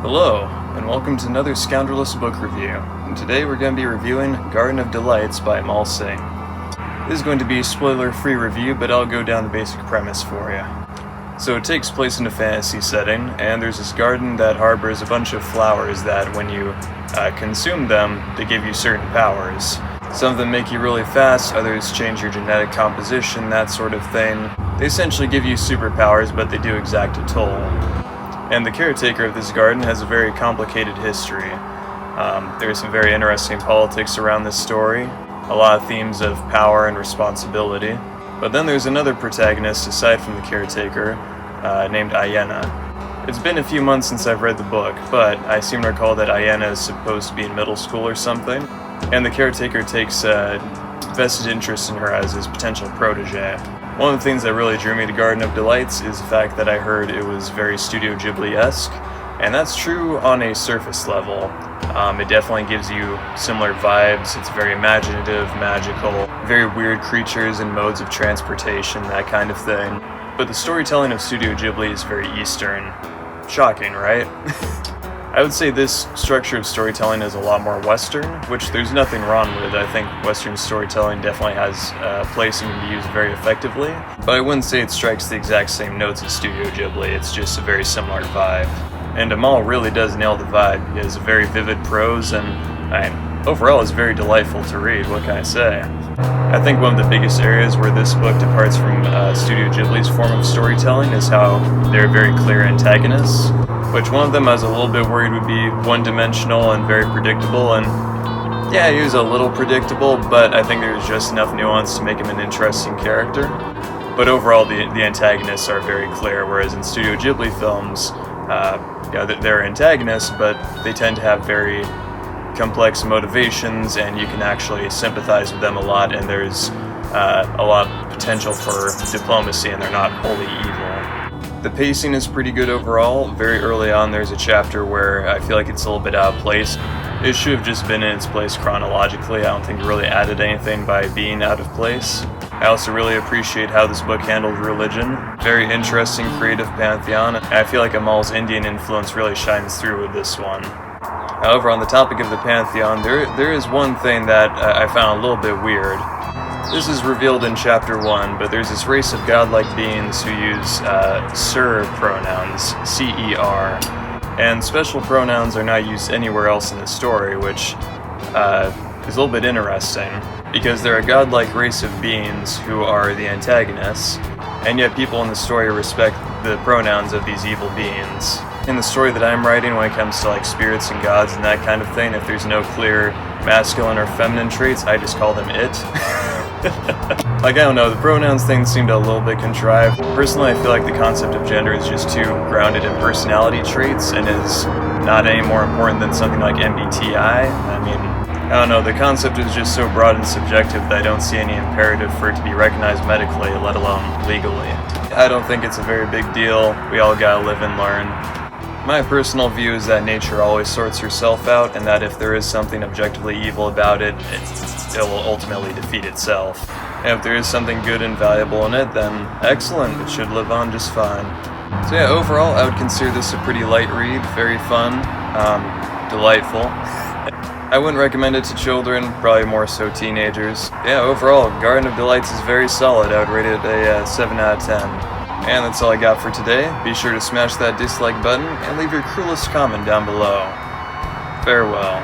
Hello, and welcome to another Scoundrelous book review. And today we're going to be reviewing Garden of Delights by Amal Singh. This is going to be a spoiler-free review, but I'll go down the basic premise for you. So it takes place in a fantasy setting, and there's this garden that harbors a bunch of flowers that when you consume them, they give you certain powers. Some of them make you really fast, others change your genetic composition, that sort of thing. They essentially give you superpowers, but they do exact a toll. And the caretaker of this garden has a very complicated history. There's some very interesting politics around this story, a lot of themes of power and responsibility. But then there's another protagonist aside from the caretaker, named Ayena. It's been a few months since I've read the book, but I seem to recall that Ayena is supposed to be in middle school or something, and the caretaker takes a vested interest in her as his potential protege. One of the things that really drew me to Garden of Delights is the fact that I heard it was very Studio Ghibli-esque, and that's true on a surface level. It definitely gives you similar vibes. It's very imaginative, magical, very weird creatures and modes of transportation, that kind of thing. But the storytelling of Studio Ghibli is very Eastern. Shocking, right? I would say this structure of storytelling is a lot more Western, which there's nothing wrong with. I think Western storytelling definitely has a place and can be used very effectively, but I wouldn't say it strikes the exact same notes as Studio Ghibli. It's just a very similar vibe. And Amal really does nail the vibe. He has a very vivid prose, and overall is very delightful to read. What can I say? I think one of the biggest areas where this book departs from Studio Ghibli's form of storytelling is how they're very clear antagonists, which one of them I was a little bit worried would be one-dimensional and very predictable, and yeah, he was a little predictable, but I think there's just enough nuance to make him an interesting character. But overall, the antagonists are very clear, whereas in Studio Ghibli films, they're antagonists, but they tend to have very complex motivations, and you can actually sympathize with them a lot, and there's a lot of potential for diplomacy, and they're not wholly evil. The pacing is pretty good overall. Very early on there's a chapter where I feel like it's a little bit out of place. It should have just been in its place chronologically. I don't think it really added anything by being out of place. I also really appreciate how this book handled religion. Very interesting creative pantheon. I feel like Amal's Indian influence really shines through with this one. However, on the topic of the pantheon, there is one thing that I found a little bit weird. This is revealed in chapter 1, but there's this race of godlike beings who use Ser pronouns, C-E-R, and special pronouns are not used anywhere else in the story, which is a little bit interesting, because they're a godlike race of beings who are the antagonists, and yet people in the story respect the pronouns of these evil beings. In the story that I'm writing, when it comes to like spirits and gods and that kind of thing, if there's no clear masculine or feminine traits, I just call them it. Like, I don't know, the pronouns thing seemed a little bit contrived. Personally, I feel like the concept of gender is just too grounded in personality traits and is not any more important than something like MBTI. I mean, I don't know, the concept is just so broad and subjective that I don't see any imperative for it to be recognized medically, let alone legally. I don't think it's a very big deal. We all gotta live and learn. My personal view is that nature always sorts herself out, and that if there is something objectively evil about it, it will ultimately defeat itself. And if there is something good and valuable in it, then excellent, it should live on just fine. So yeah, overall, I would consider this a pretty light read, very fun, delightful. I wouldn't recommend it to children, probably more so teenagers. Yeah, overall, Garden of Delights is very solid. I would rate it a 7 out of 10. And that's all I got for today. Be sure to smash that dislike button and leave your cruelest comment down below. Farewell.